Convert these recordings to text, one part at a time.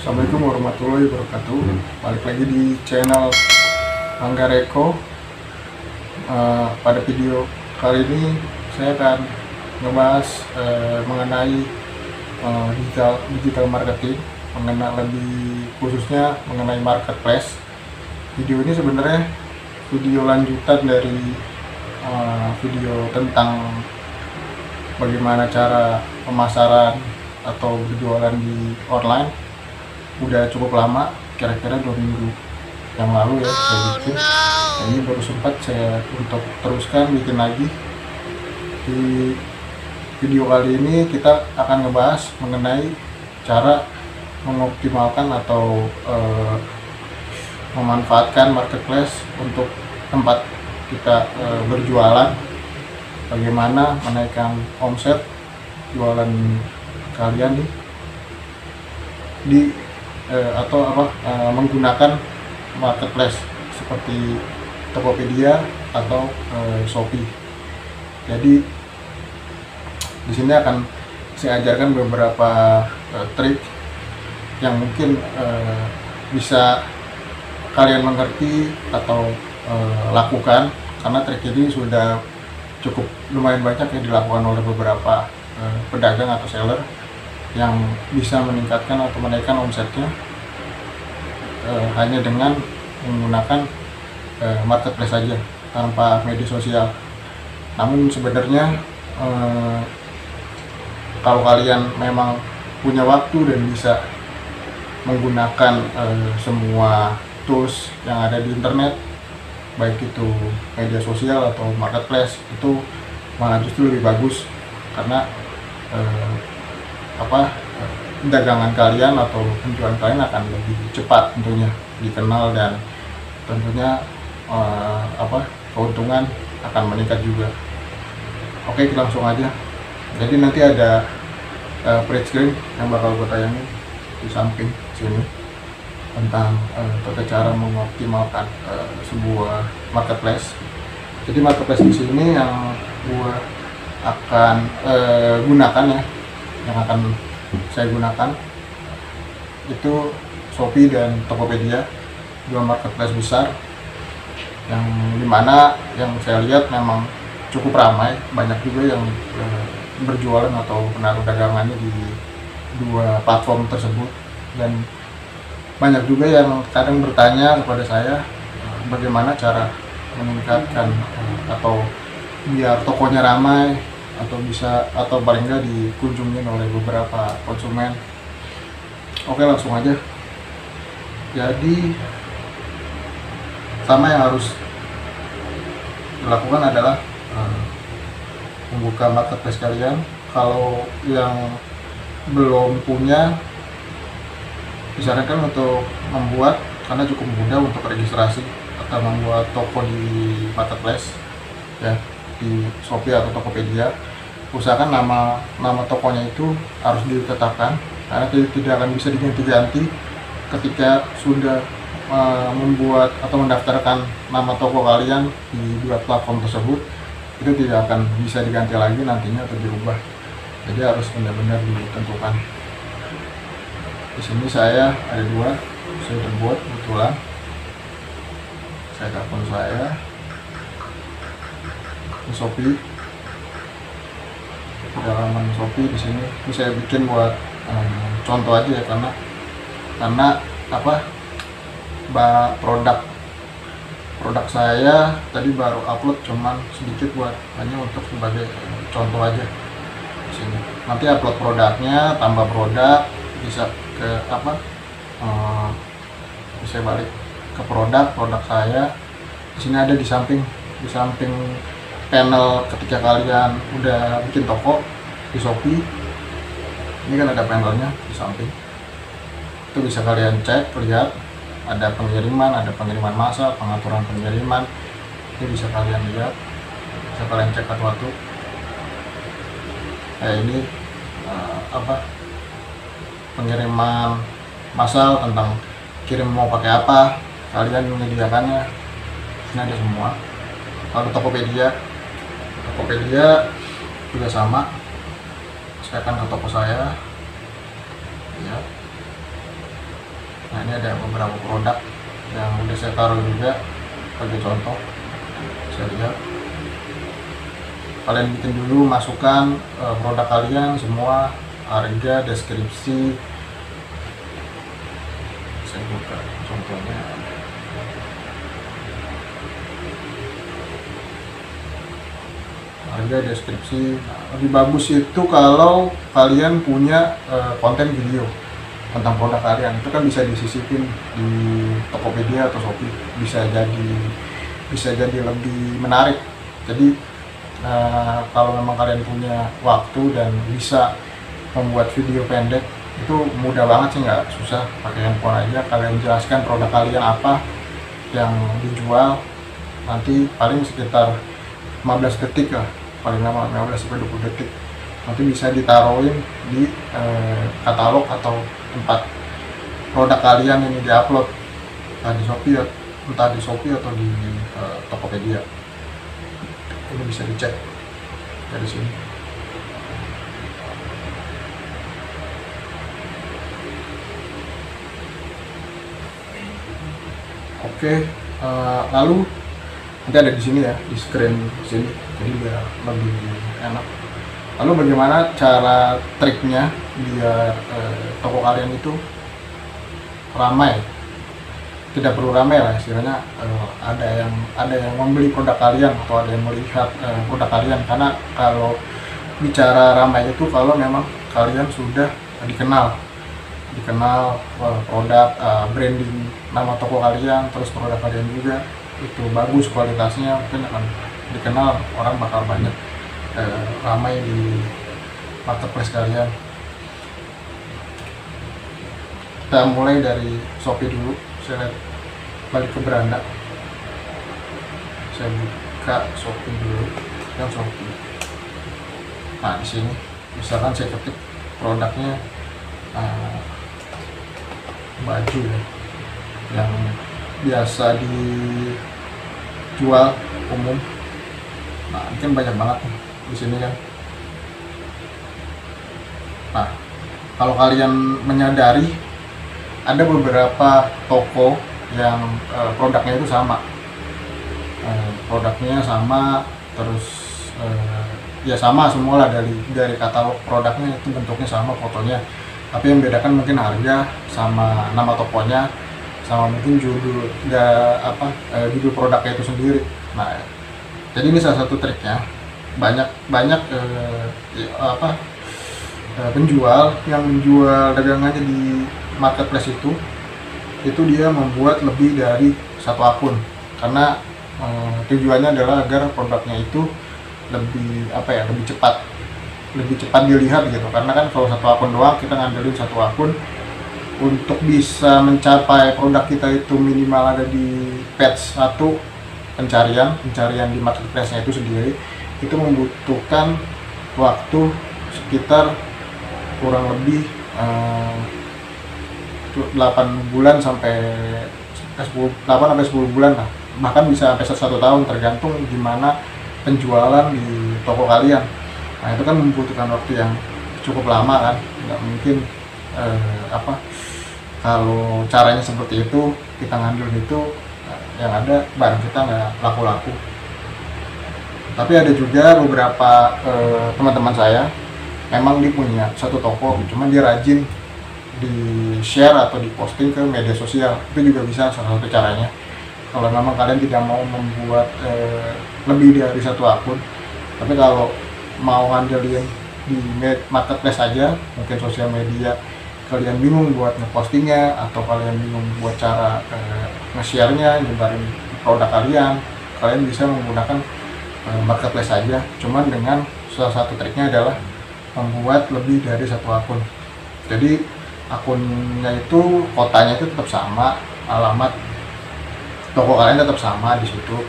Assalamualaikum warahmatullahi wabarakatuh. Balik lagi di channel Angga Reko. Pada video kali ini saya akan ngebahas mengenai digital marketing, lebih khususnya mengenai marketplace. Video ini sebenarnya video lanjutan dari video tentang bagaimana cara pemasaran atau berjualan di online. Udah cukup lama, kira-kira 2 minggu yang lalu ya saya bikin. Ini baru sempat saya untuk teruskan bikin lagi. Di video kali ini kita akan ngebahas mengenai cara mengoptimalkan atau memanfaatkan marketplace untuk tempat kita berjualan. Bagaimana menaikkan omset jualan kalian menggunakan marketplace seperti Tokopedia atau Shopee. Jadi di sini akan saya ajarkan beberapa trik yang mungkin bisa kalian mengerti atau lakukan, karena trik ini sudah cukup lumayan banyak yang dilakukan oleh beberapa pedagang atau seller yang bisa meningkatkan atau menaikkan omsetnya hanya dengan menggunakan marketplace saja tanpa media sosial. Namun sebenarnya kalau kalian memang punya waktu dan bisa menggunakan semua tools yang ada di internet, baik itu media sosial atau marketplace, itu malah justru lebih bagus, karena dagangan kalian atau penjualan kalian akan lebih cepat tentunya dikenal, dan tentunya keuntungan akan meningkat juga. Oke, kita langsung aja. Jadi nanti ada print screen yang bakal gue tayangin di samping sini tentang tata cara mengoptimalkan sebuah marketplace. Jadi marketplace di sini yang gue akan gunakan ya, yang akan saya gunakan itu Shopee dan Tokopedia, dua marketplace besar yang dimana yang saya lihat memang cukup ramai, banyak juga yang berjualan atau menaruh dagangannya di dua platform tersebut. Dan banyak juga yang kadang bertanya kepada saya bagaimana cara meningkatkan atau biar tokonya ramai atau paling nggak dikunjungin oleh beberapa konsumen. Oke, langsung aja. Jadi pertama yang harus dilakukan adalah membuka marketplace kalian. Kalau yang belum punya, disarankan untuk membuat, karena cukup mudah untuk registrasi atau membuat toko di marketplace ya, di Shopee atau Tokopedia. Usahakan nama tokonya itu harus ditetapkan, karena tidak akan bisa diganti-ganti ketika sudah membuat atau mendaftarkan nama toko kalian di dua platform tersebut. Itu tidak akan bisa diganti lagi nantinya atau dirubah. Jadi harus benar-benar ditentukan. Di sini saya ada dua, saya udah buat kebetulan. Saya ke akun saya di Shopee, halaman Shopee di sini. Ini saya bikin buat contoh aja ya, karena produk saya tadi baru upload cuman sedikit, buat hanya untuk sebagai contoh aja di sini. Nanti upload produknya, tambah produk, bisa ke bisa balik ke produk saya. Di sini ada di samping panel ketika kalian udah bikin toko di Shopee. Ini kan ada panelnya di samping. Itu bisa kalian cek, lihat ada pengiriman massal, pengaturan pengiriman. Itu bisa kalian lihat, bisa kalian cek satu-satu. Ini pengiriman massal, tentang kirim mau pakai apa, kalian menyediakannya. Ini ada semua. Kalau Tokopedia juga sama. Saya akan ke toko saya ya. Nah, ini ada beberapa produk yang udah saya taruh juga sebagai contoh. Saya lihat kalian bikin dulu, masukkan produk kalian semua, harga, deskripsi. Saya buka contohnya. Harga, deskripsi. Nah, lebih bagus itu kalau kalian punya konten video tentang produk kalian, itu kan bisa disisipin di Tokopedia atau Shopee, bisa jadi lebih menarik. Jadi kalau memang kalian punya waktu dan bisa membuat video pendek, itu mudah banget sih, nggak susah, pakai handphone aja kalian jelaskan produk kalian apa yang dijual, nanti paling sekitar 15 detik lah, paling lama 15-20 detik, nanti bisa ditaruhin di katalog atau tempat produk kalian ini diupload, entah di Shopee atau di Tokopedia. Ini bisa dicek dari sini. Oke, lalu nanti ada di sini ya, di screen sini, jadi biar lebih enak. Lalu bagaimana cara triknya biar toko kalian itu ramai? Tidak perlu ramai lah istilahnya, ada yang membeli produk kalian atau ada yang melihat produk kalian. Karena kalau bicara ramai itu kalau memang kalian sudah dikenal produk, branding nama toko kalian, terus produk kalian juga itu bagus kualitasnya, mungkin akan dikenal, orang bakal banyak ramai di marketplace kalian. Kita mulai dari Shopee dulu. Saya lihat, balik ke beranda, saya buka Shopee dulu, yang Shopee. Nah, di sini misalkan saya ketik produknya baju ya, yang biasa dijual umum. Nah, mungkin banyak banget nih di sini kan. Nah, kalau kalian menyadari ada beberapa toko yang produknya itu sama, terus ya sama semua lah, dari katalog produknya itu bentuknya sama, fotonya, tapi yang bedakan mungkin harga sama nama tokonya, sama mungkin judul produknya itu sendiri. Nah, jadi ini salah satu triknya. Banyak penjual yang menjual dagangannya di marketplace itu dia membuat lebih dari satu akun, karena tujuannya adalah agar produknya itu lebih cepat dilihat gitu. Karena kan kalau satu akun doang, kita ngandelin satu akun untuk bisa mencapai produk kita itu minimal ada di page 1 pencarian di marketplace-nya itu sendiri, itu membutuhkan waktu sekitar kurang lebih 8 sampai 10 bulan lah, bahkan bisa sampai 1 tahun, tergantung gimana penjualan di toko kalian. Nah, itu kan membutuhkan waktu yang cukup lama kan, nggak mungkin kalau caranya seperti itu kita ngambil itu, yang ada barang kita nggak laku-laku. Tapi ada juga beberapa teman-teman saya memang dia punya satu toko, cuman dia rajin di share atau di posting ke media sosial. Itu juga bisa salah satu caranya. Kalau memang kalian tidak mau membuat lebih dari satu akun, tapi kalau mau ngandelin di marketplace aja, mungkin sosial media kalian bingung buat ngepostingnya, atau kalian bingung buat cara nge-share-nya, nyebarin produk kalian bisa menggunakan marketplace aja. Cuman dengan salah satu triknya adalah membuat lebih dari satu akun. Jadi akunnya itu, kotanya itu tetap sama, alamat toko kalian tetap sama di situ.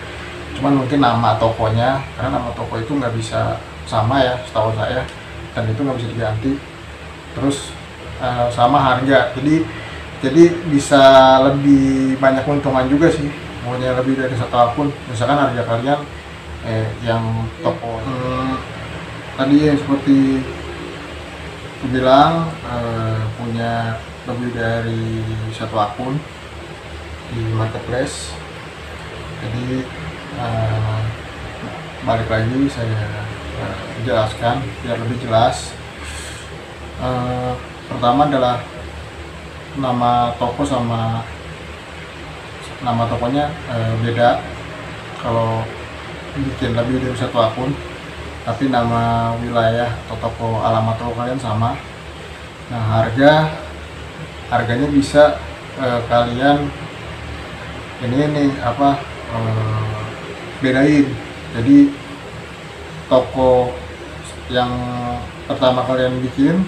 Cuman mungkin nama tokonya, karena nama toko itu nggak bisa sama ya setahu saya, dan itu nggak bisa diganti. Terus sama harga, jadi bisa lebih banyak keuntungan juga sih, maunya lebih dari satu akun. Misalkan harga kalian yang toko tadi yang seperti aku bilang punya lebih dari satu akun di marketplace. Jadi balik lagi saya jelaskan biar lebih jelas. Pertama adalah nama toko sama nama tokonya beda. Kalau bikin lebih dari satu akun tapi nama wilayah atau toko alamat toko kalian sama, nah harganya bisa kalian ini bedain. Jadi toko yang pertama kalian bikin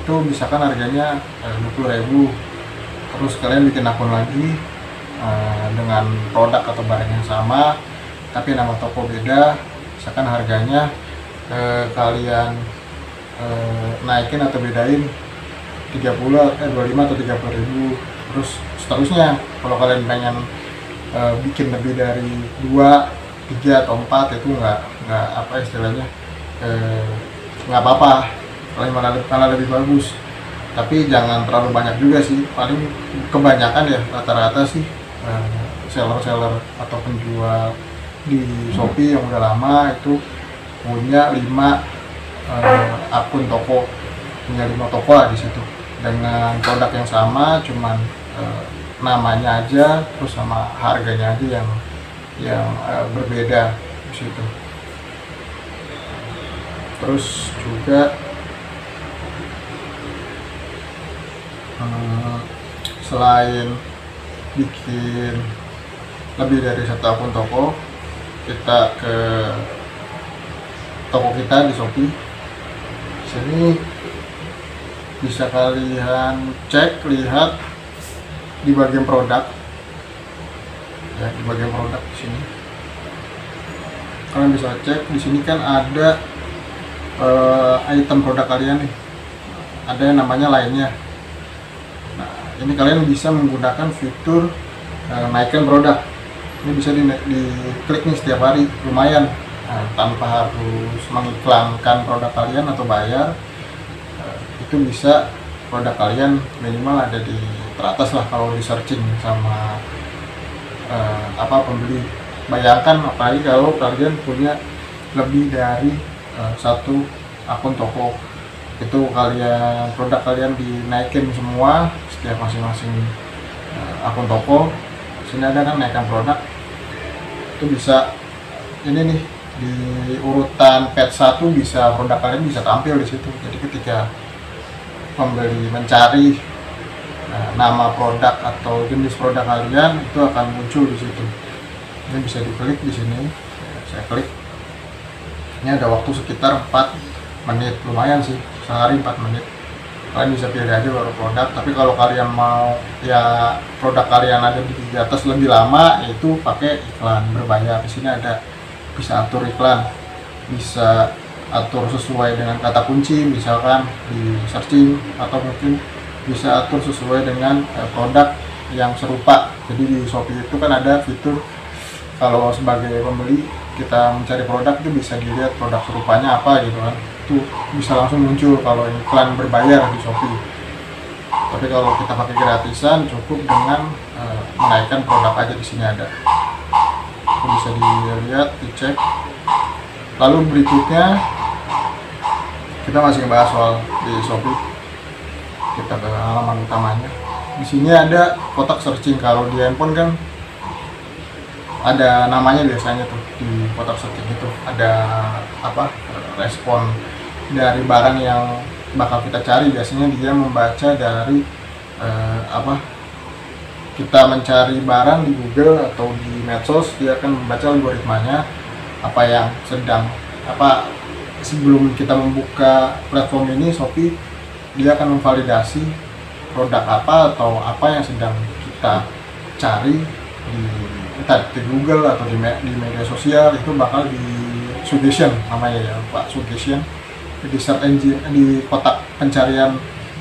itu misalkan harganya 20.000, terus kalian bikin akun lagi dengan produk atau barang yang sama tapi nama toko beda, misalkan harganya kalian naikin atau bedain 25 atau 30.000, terus seterusnya. Kalau kalian pengen bikin lebih dari 2, 3 atau 4 itu nggak apa istilahnya nggak apa-apa, malah lebih bagus. Tapi jangan terlalu banyak juga sih, paling kebanyakan ya rata-rata sih seller atau penjual di Shopee yang udah lama itu punya 5 akun toko, punya 5 toko lah di situ dengan produk yang sama, cuman namanya aja terus sama harganya aja yang berbeda di situ. Terus juga selain bikin lebih dari satu akun toko, kita ke toko kita di Shopee. Sini bisa kalian lihat di bagian produk ya, di bagian produk di sini kalian bisa cek. Di sini kan ada item produk kalian nih, ada yang namanya lainnya. Nah, ini kalian bisa menggunakan fitur naikkan produk. Ini bisa diklik nih setiap hari, lumayan. Nah, tanpa harus mengiklankan produk kalian atau bayar, itu bisa produk kalian minimal ada di teratas lah kalau di searching sama pembeli. Bayangkan apalagi kalau kalian punya lebih dari satu akun toko, itu produk kalian dinaikin semua setiap masing-masing akun toko. Sini ada kan naikkan produk, itu bisa ini nih di urutan page 1 bisa produk kalian bisa tampil di situ. Jadi ketika pembeli mencari nama produk atau jenis produk kalian itu akan muncul di situ. Ini bisa diklik di sini. Saya klik. Ini ada waktu sekitar 4 menit, lumayan sih, sehari 4 menit. Kalian bisa pilih aja baru produk. Tapi kalau kalian mau ya produk kalian ada di atas lebih lama, itu pakai iklan berbayar. Di sini ada bisa atur iklan, bisa atur sesuai dengan kata kunci, misalkan di searching, atau mungkin bisa atur sesuai dengan produk yang serupa. Jadi di Shopee itu kan ada fitur kalau sebagai pembeli kita mencari produk itu bisa dilihat produk serupanya apa gitu kan, itu bisa langsung muncul kalau iklan berbayar di Shopee. Tapi kalau kita pakai gratisan cukup dengan menaikkan produk aja. Di sini ada, itu bisa dilihat, dicek. Lalu berikutnya kita masih ngebahas soal di Shopee. Kita ke halaman utamanya. Di sini ada kotak searching. Kalau di handphone kan ada namanya biasanya tuh di kotak searching itu ada respon dari barang yang bakal kita cari. Biasanya dia membaca dari kita mencari barang di Google atau di medsos, dia akan membaca algoritmanya apa yang sedang sebelum kita membuka platform ini. Shopee dia akan memvalidasi produk apa atau apa yang sedang kita cari di Google atau di media sosial. Itu bakal di suggestion namanya ya Pak, suggestion di search engine, di kotak pencarian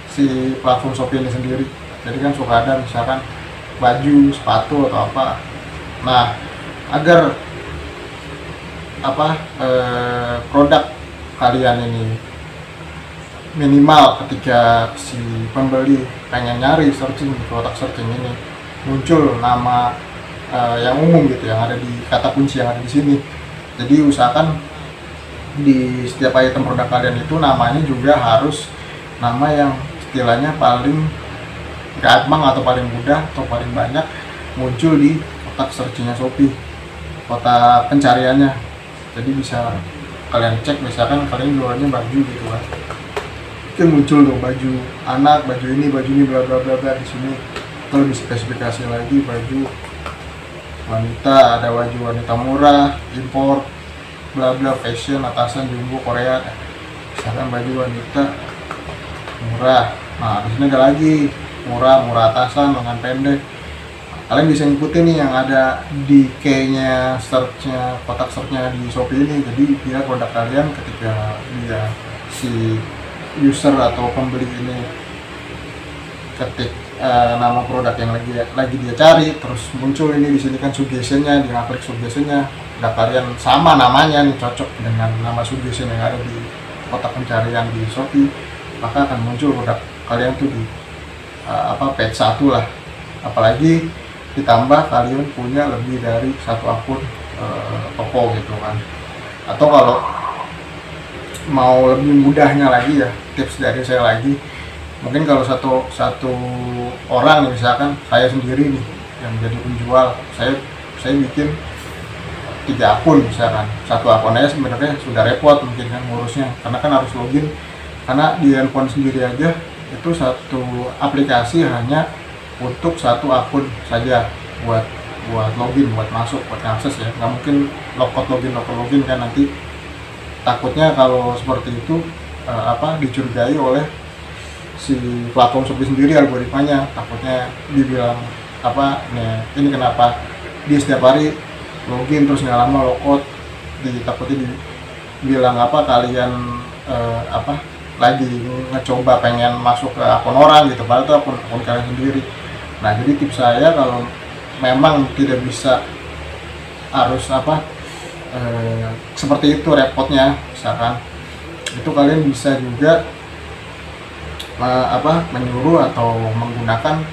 si platform Shopee ini sendiri. Jadi kan suka ada misalkan baju, sepatu atau apa. Nah, agar produk kalian ini minimal ketika si pembeli pengen nyari searching di kotak searching ini muncul nama yang umum gitu, yang ada di kata kunci yang ada di sini. Jadi usahakan di setiap item produk kalian itu namanya juga harus nama yang istilahnya paling gampang atau paling mudah atau paling banyak muncul di kotak searchingnya Shopee, kotak pencariannya. Jadi bisa kalian cek, misalkan kalian jualannya baju gitu kan, itu muncul tuh baju anak, baju ini bla bla bla bla di sini. Kalau lebih spesifikasi lagi baju wanita, ada baju wanita murah, impor, bla bla, fashion, atasan, jumbo, Korea. Misalkan baju wanita murah, nah di sini ada lagi murah atasan, lengan pendek. Kalian bisa ngikutin nih yang ada di key-nya search-nya, kotak search-nya di Shopee ini. Jadi biar produk kalian ketika dia si user atau pembeli ini ketik nama produk yang lagi dia cari, terus muncul ini di sini kan suggestion-nya, dia klik suggestion-nya, produk kalian sama namanya nih, cocok dengan nama suggestion yang ada di kotak pencarian di Shopee, maka akan muncul produk kalian tuh di page 1 lah. Apalagi ditambah kalian punya lebih dari satu akun toko gitu kan. Atau kalau mau lebih mudahnya lagi ya, tips dari saya lagi, mungkin kalau satu orang nih, misalkan saya sendiri nih yang jadi penjual, saya bikin 3 akun misalkan. Satu akun aja sebenarnya sudah repot mungkin kan ngurusnya, karena kan harus login, karena di handphone sendiri aja itu satu aplikasi hanya untuk satu akun saja buat login, buat masuk, buat akses ya. Nggak mungkin logout login kan, nanti takutnya kalau seperti itu dicurigai oleh si platform Shopee sendiri algoritmanya. Takutnya dibilang ini kenapa dia setiap hari login terus nggak lama logout, takutnya dibilang kalian lagi ngecoba pengen masuk ke akun orang gitu, padahal itu akun kalian sendiri. Nah, jadi tips saya kalau memang tidak bisa harus seperti itu repotnya, misalkan itu kalian bisa juga menyuruh atau menggunakan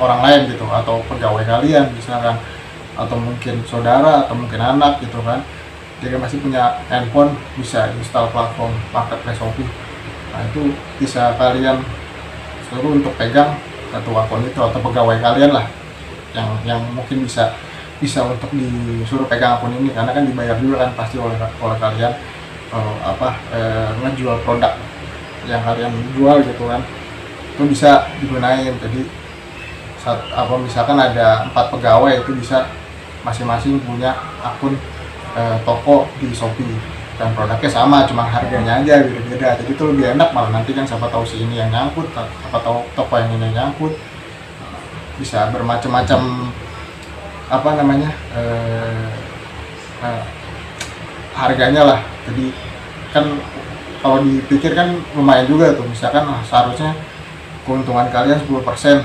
orang lain gitu, atau pegawai kalian misalkan, atau mungkin saudara atau mungkin anak gitu kan. Dia masih punya handphone, bisa install platform marketplace Shopee. Nah, itu bisa kalian suruh untuk pegang satu akun itu, atau pegawai kalian lah yang mungkin bisa untuk disuruh pegang akun ini, karena kan dibayar juga kan pasti oleh kalian ngejual produk yang kalian jual gitu kan. Itu bisa digunain. Jadi misalkan ada 4 pegawai, itu bisa masing-masing punya akun toko di Shopee dan produknya sama, cuma harganya aja beda-beda. Jadi itu lebih enak, malah nanti kan siapa tahu si ini yang nyangkut, siapa tahu toko yang ini yang nyangkut. Bisa bermacam-macam harganya lah. Jadi kan kalau dipikir kan lumayan juga tuh, misalkan seharusnya keuntungan kalian 10%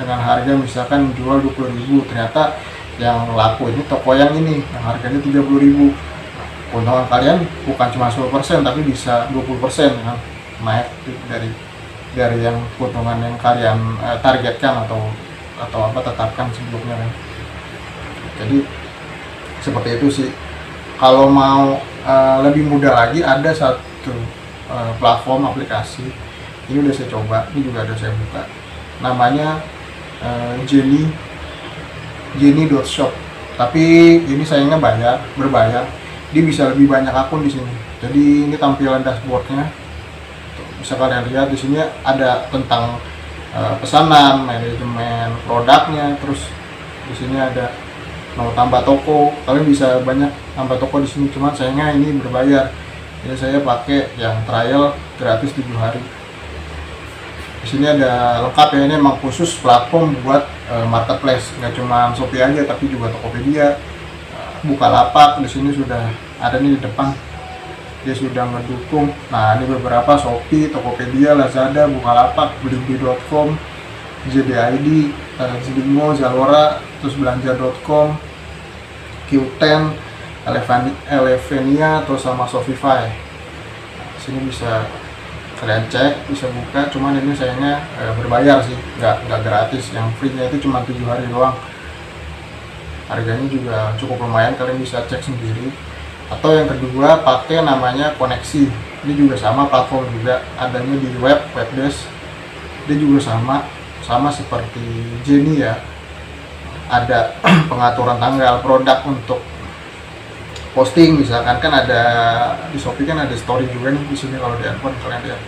dengan harga misalkan jual 20.000, ternyata yang laku ini toko yang ini yang harganya 30.000. Keuntungan kalian bukan cuma 10% tapi bisa 20% kan, naik dari yang keuntungan yang kalian targetkan atau tetapkan sebelumnya kan. Jadi seperti itu sih. Kalau mau lebih mudah lagi, ada satu platform aplikasi, ini udah saya coba, ini juga ada saya buka, namanya Jenny.shop. Tapi ini sayangnya berbayar. Dia bisa lebih banyak akun di sini. Jadi ini tampilan dashboardnya, bisa kalian lihat di sini ada tentang pesanan, manajemen produknya, terus di sini ada mau tambah toko. Kalian bisa banyak tambah toko di sini, cuman sayangnya ini berbayar. Jadi saya pakai yang trial gratis 7 hari. Di sini ada lengkap ya, ini emang khusus platform buat marketplace, nggak cuma Shopee aja tapi juga Tokopedia, Bukalapak. Di sini sudah ada nih di depan, dia sudah mendukung. Nah, ini beberapa: Shopee, Tokopedia, Lazada, Bukalapak, Blibli.com, JDID, Zalimo, Zalora, terus belanja.com, Q10, Elevania, terus sama Shopify. Sini bisa kalian cek, bisa buka, cuman ini sayangnya berbayar sih, nggak gratis. Yang free-nya itu cuma 7 hari doang. Harganya juga cukup lumayan, kalian bisa cek sendiri. Atau yang kedua, pakai namanya Koneksi. Ini juga sama, platform juga, adanya di webdesk. Dia juga sama seperti Jenny ya. Ada pengaturan tanggal produk untuk posting, misalkan kan ada di Shopee kan ada story juga nih di sini. Kalau di handphone kalian lihat,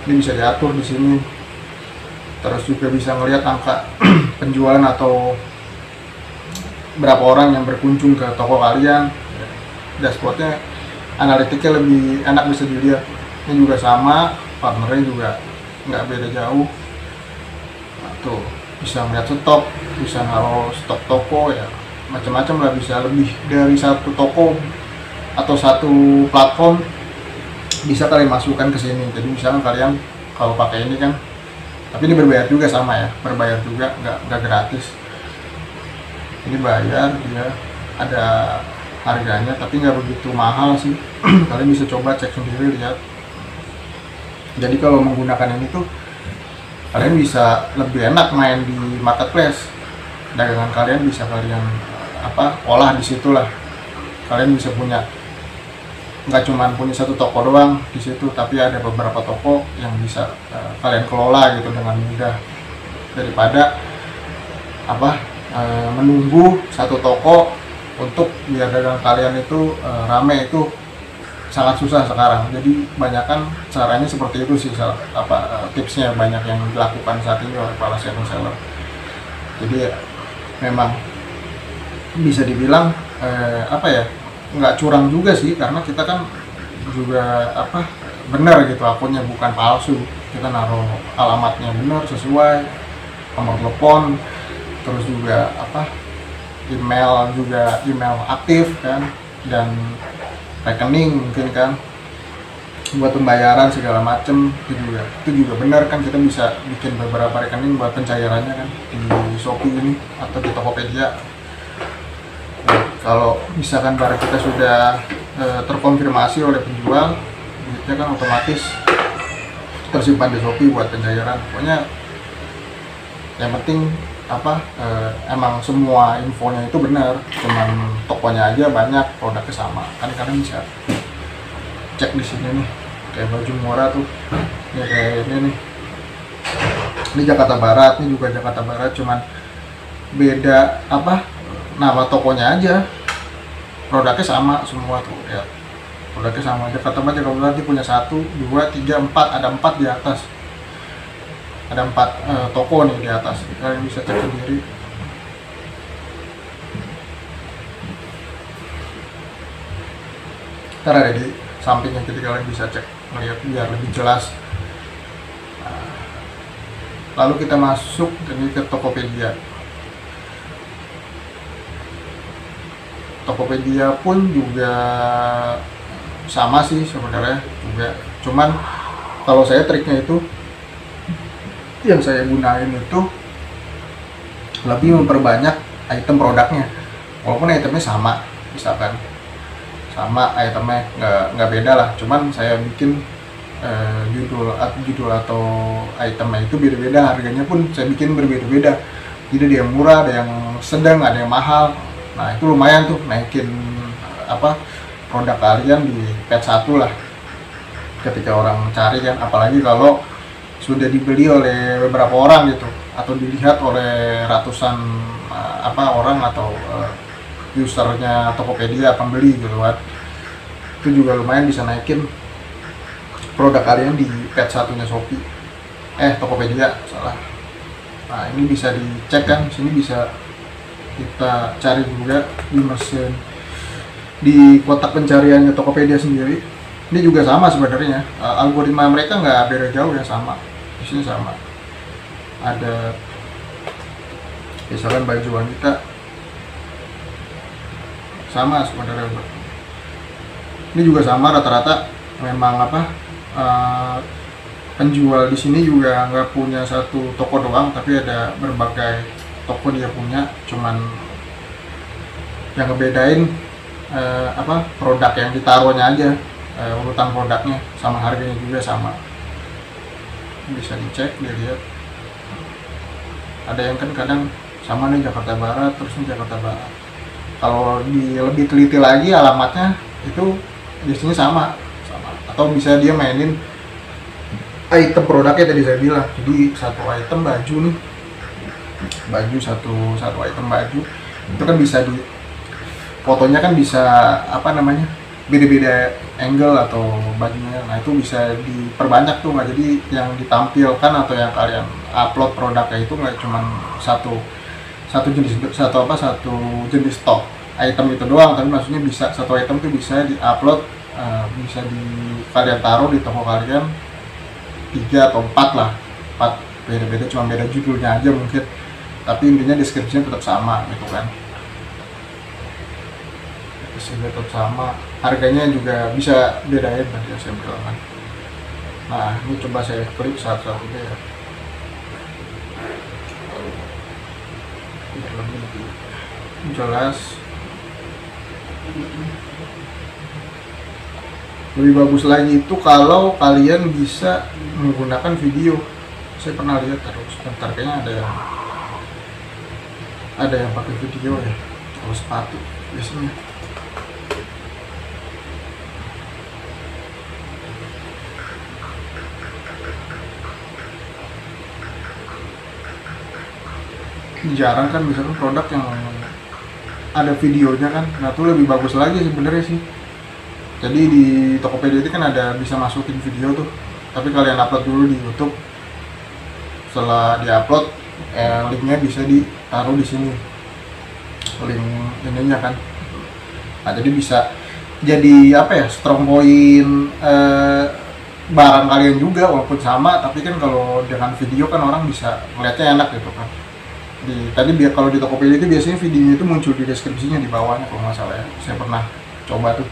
ini bisa diatur di sini. Terus juga bisa ngelihat angka penjualan atau berapa orang yang berkunjung ke toko kalian. Dashboardnya, analitiknya lebih enak, bisa dilihat. Ini juga sama, partnernya juga nggak beda jauh. Nah, tuh bisa melihat stok, bisa naruh stok toko ya, macam-macam lah, bisa lebih dari satu toko atau satu platform bisa kalian masukkan ke sini. Jadi misalnya kalian kalau pakai ini kan, tapi ini berbayar juga, sama ya, berbayar juga, nggak gratis. Ini bayar, dia ada harganya tapi nggak begitu mahal sih. Kalian bisa coba cek sendiri, lihat. Jadi kalau menggunakan ini tuh kalian bisa lebih enak main di marketplace. Dagangan kalian bisa kalian olah di situ lah. Kalian bisa punya, nggak cuma punya satu toko doang di situ, tapi ada beberapa toko yang bisa kalian kelola gitu dengan mudah, daripada menunggu satu toko untuk biar dagangan kalian itu rame. Itu sangat susah sekarang. Jadi banyakkan caranya seperti itu sih, tipsnya banyak yang dilakukan saat ini oleh para seller. Jadi memang bisa dibilang nggak curang juga sih, karena kita kan juga benar gitu, akunnya bukan palsu. Kita naruh alamatnya benar, sesuai, nomor telepon, terus juga email juga, email aktif kan, dan rekening mungkin kan buat pembayaran segala macem. Itu juga benar kan, kita bisa bikin beberapa rekening buat pencairannya kan di Shopee ini atau di Tokopedia. Nah, kalau misalkan barang kita sudah terkonfirmasi oleh penjual, duitnya kan otomatis tersimpan di Shopee buat pencairan. Pokoknya yang penting emang semua infonya itu benar, cuman tokonya aja banyak, produknya sama kan. Kalian bisa cek di sini nih, kayak baju murah tuh ya, kayak ini nih, ini Jakarta Barat, ini juga Jakarta Barat, cuman beda nama tokonya aja, produknya sama semua tuh ya, produknya sama. Jakarta Barat ini punya 1, 2, 3, 4, ada 4 di atas. Ada 4 toko nih di atas, kalian bisa cek sendiri. Ntar ada di sampingnya, jadi kalian bisa cek, melihat biar lebih jelas. Lalu kita masuk ke Tokopedia. Tokopedia pun juga sama sih sebenarnya juga, cuman kalau saya triknya itu, yang saya gunain itu lebih memperbanyak item produknya. Walaupun itemnya sama, misalkan sama itemnya, nggak beda lah, cuman saya bikin judul atau itemnya itu beda-beda, harganya pun saya bikin berbeda-beda. Jadi ada yang murah, ada yang sedang, ada yang mahal. Nah itu lumayan tuh naikin produk kalian di page 1 lah ketika orang cari kan, apalagi kalau sudah dibeli oleh beberapa orang gitu, atau dilihat oleh ratusan orang atau usernya Tokopedia, pembeli gitu kan. Itu juga lumayan bisa naikin produk kalian di page 1-nya Shopee, Tokopedia, salah. Nah ini bisa dicek kan, di sini bisa kita cari juga di mesin, di kotak pencariannya Tokopedia sendiri. Ini juga sama sebenarnya, algoritma mereka nggak beda jauh ya, sama. Di sini sama. Ada misalkan baju wanita, sama sebenarnya. Ini juga sama, rata-rata memang penjual di sini juga nggak punya satu toko doang, tapi ada berbagai toko dia punya. Cuman yang ngebedain produk yang ditaruhnya aja. urutan produknya sama harganya juga sama, bisa dicek dilihat. Ada yang kan kadang sama nih Jakarta Barat, terus nih Jakarta Barat. Kalau lebih teliti lagi alamatnya itu biasanya sama. Atau bisa dia mainin item produknya tadi saya bilang. Jadi satu item baju nih, satu item baju itu kan bisa di fotonya kan bisa apa namanya, beda-beda angle atau bajunya. Nah itu bisa diperbanyak tuh, nggak jadi yang ditampilkan atau yang kalian upload produknya itu nggak cuma satu jenis stok item itu doang, tapi maksudnya bisa satu item itu bisa diupload, bisa kalian taruh di toko kalian 3 atau 4 lah, 4 beda-beda, cuma beda judulnya aja mungkin, tapi intinya deskripsinya tetap sama gitu kan, deskripsinya tetap sama, harganya juga bisa bedain tadi saya bilang. Nah ini coba saya klik satu-satunya ya, biar lebih jelas. Lebih bagus lagi itu kalau kalian bisa menggunakan video. Saya pernah lihat, terus sebentar, kayaknya ada yang pakai video ya kalau sepatu biasanya. Jarang kan misalkan produk yang ada videonya kan, nah itu lebih bagus lagi sebenarnya sih. Jadi di Tokopedia itu kan ada bisa masukin video tuh, tapi kalian upload dulu di YouTube. Setelah diupload, linknya bisa ditaruh di sini, link ininya kan. Nah jadi bisa jadi apa ya, strong point barang kalian juga walaupun sama, tapi kan kalau dengan video kan orang bisa melihatnya enak gitu kan. Tadi kalau di Tokopedia itu biasanya videonya itu muncul di deskripsinya di bawahnya kalau nggak salah ya. Saya pernah coba tuh.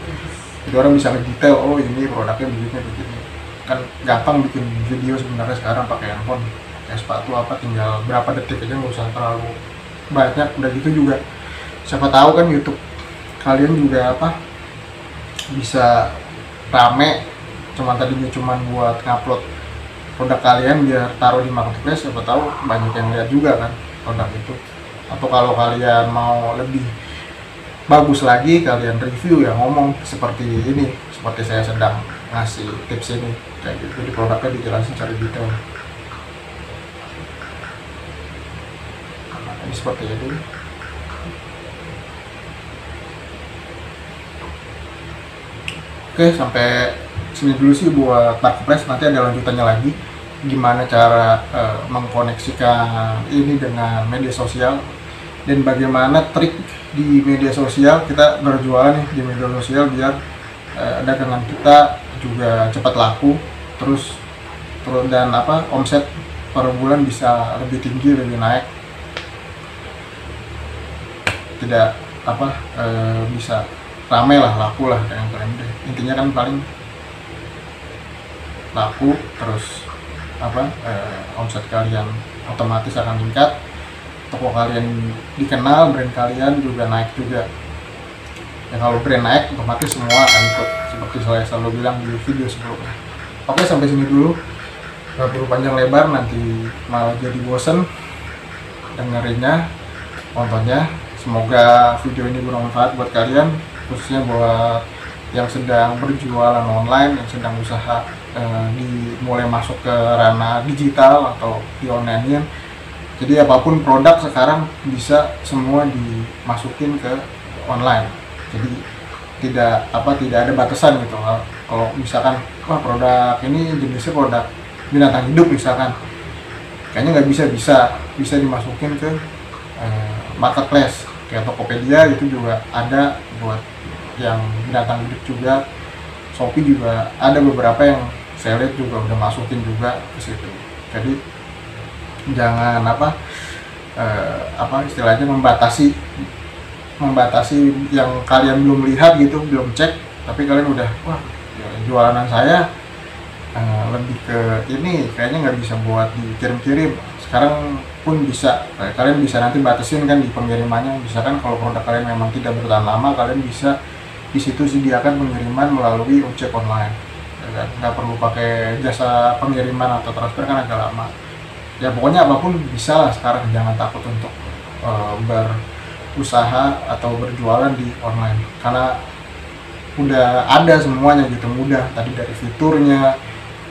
Jadi orang bisa ngedetail, oh ini produknya begini. Kan gampang bikin video sebenarnya sekarang pakai handphone, kayak sepatu apa, tinggal berapa detik aja, nggak usah terlalu banyak. Udah gitu juga siapa tahu kan YouTube kalian juga apa bisa rame, tadinya buat ngupload produk kalian biar taruh di marketplace, siapa tahu banyak yang lihat juga kan produk itu. Atau kalau kalian mau lebih bagus lagi, kalian review ya, ngomong seperti ini, seperti saya sedang ngasih tips ini kayak gitu, di produknya dijelasin secara detail. Nah, ini seperti itu. Oke, sampai sini dulu sih buat marketplace. Nanti ada lanjutannya lagi, gimana cara mengkoneksikan ini dengan media sosial, dan bagaimana trik di media sosial kita berjualan nih di media sosial biar dagangan kita juga cepat laku, terus dan omset per bulan bisa lebih tinggi, lebih naik, tidak bisa rame lah, laku lah yang keren deh. Intinya kan paling laku, terus omset kalian otomatis akan meningkat, toko kalian dikenal, brand kalian juga naik juga. Ya kalau brand naik otomatis semua akan ikut, seperti saya selalu bilang di video sebelumnya. Oke, sampai sini dulu, gak perlu panjang lebar, nanti malah jadi bosen dengerinnya, nontonnya. Semoga video ini bermanfaat buat kalian, khususnya buat yang sedang berjualan online, yang sedang usaha mulai masuk ke ranah digital atau di online. Jadi apapun produk sekarang bisa semua dimasukin ke online. Jadi tidak ada batasan gitu. Kalau misalkan produk ini jenisnya produk binatang hidup misalkan, kayaknya nggak bisa dimasukin ke marketplace kayak Tokopedia. Itu juga ada buat yang binatang hidup juga. Shopee juga ada beberapa yang saya lihat juga udah masukin juga ke situ. Jadi jangan istilahnya membatasi yang kalian belum lihat gitu, belum cek, tapi kalian udah jualan saya lebih ke ini, kayaknya nggak bisa buat dikirim-kirim. Sekarang pun bisa, kalian bisa nanti batasin kan di pengirimannya. Misalkan kalau produk kalian memang tidak bertahan lama, kalian bisa di situ disediakan pengiriman melalui ojek online, ya kan? Nggak perlu pakai jasa pengiriman atau transfer, kan agak lama. Ya pokoknya apapun bisa lah sekarang, jangan takut untuk berusaha atau berjualan di online, karena udah ada semuanya gitu, mudah. Tadi dari fiturnya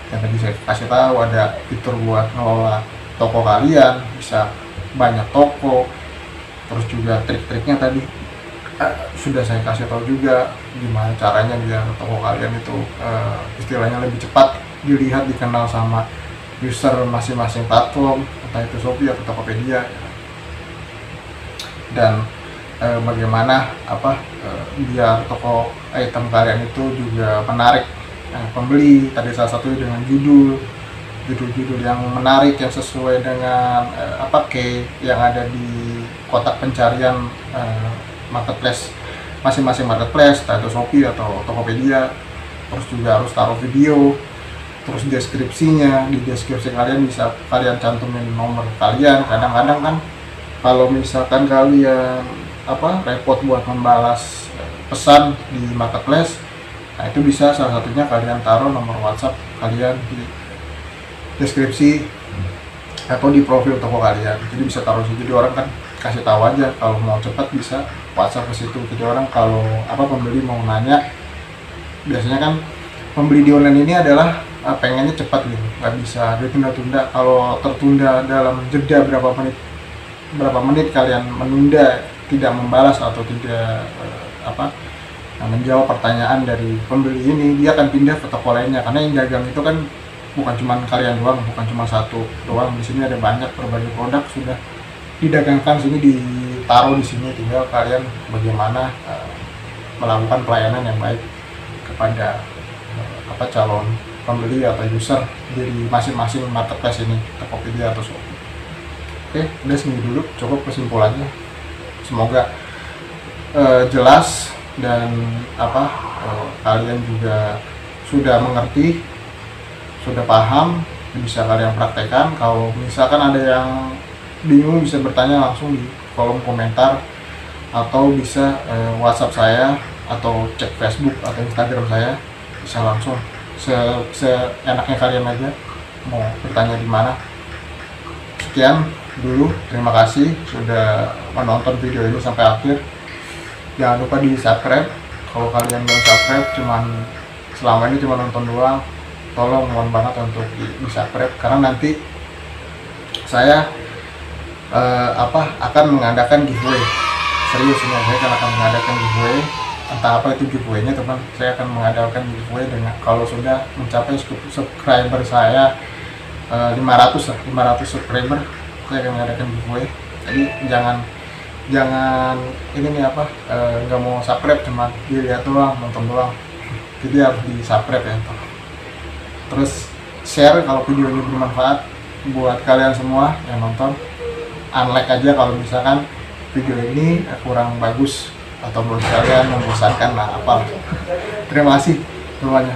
yang tadi saya kasih tahu, ada fitur buat ngelola toko kalian, bisa banyak toko. Terus juga trik-triknya tadi sudah saya kasih tahu juga, gimana caranya biar toko kalian itu istilahnya lebih cepat dilihat, dikenal sama user masing-masing platform, entah itu Shopee atau Tokopedia. Dan bagaimana biar toko item kalian itu juga menarik pembeli. Tadi salah satunya dengan judul-judul yang menarik, yang sesuai dengan key yang ada di kotak pencarian marketplace masing-masing marketplace, entah itu Shopee atau Tokopedia. Terus juga harus taruh video, terus deskripsinya, di deskripsi kalian bisa kalian cantumin nomor kalian. Kadang-kadang kan kalau misalkan kalian repot buat membalas pesan di marketplace, nah itu bisa salah satunya kalian taruh nomor WhatsApp kalian di deskripsi atau di profil toko kalian. Jadi bisa taruh situ, jadi orang kan kasih tahu aja kalau mau cepat bisa WhatsApp ke situ. Jadi orang kalau pembeli mau nanya, biasanya kan pembeli di online ini adalah pengennya cepat gitu, nggak bisa ditunda-tunda. Kalau tertunda dalam jeda berapa menit kalian menunda tidak membalas atau tidak menjawab pertanyaan dari pembeli ini, dia akan pindah ke toko lainnya. Karena yang dagang itu kan bukan cuma kalian doang, bukan cuma satu doang. Di sini ada banyak berbagai produk sudah didagangkan, sini ditaruh di sini, tinggal kalian bagaimana melakukan pelayanan yang baik kepada calon pembeli atau user dari masing-masing marketplace ini, Tokopedia atau Shopee. Oke, udah segini dulu cukup kesimpulannya. Semoga jelas dan kalian juga sudah mengerti, sudah paham, bisa kalian praktekkan. Kalau misalkan ada yang bingung bisa bertanya langsung di kolom komentar, atau bisa WhatsApp saya atau cek Facebook atau Instagram saya, bisa langsung seenaknya kalian aja mau bertanya di mana. Sekian dulu, terima kasih sudah menonton video ini sampai akhir. Jangan lupa di subscribe. Kalau kalian belum subscribe, selama ini cuma nonton doang, tolong mohon banget untuk di subscribe, karena nanti saya akan mengadakan giveaway. Serius ini, saya akan mengadakan giveaway. Entah apa itu giveaway-nya teman, saya akan mengadakan giveaway dengan kalau sudah mencapai subscriber saya 500 subscriber, saya akan mengadakan giveaway. Jadi jangan ini nih nggak mau subscribe, cuma dilihat doang, nonton doang. Jadi harus di subscribe ya. Terus share kalau video ini bermanfaat buat kalian semua yang nonton. Unlike aja kalau misalkan video ini kurang bagus atau menurut kalian membosankan, Terima kasih semuanya.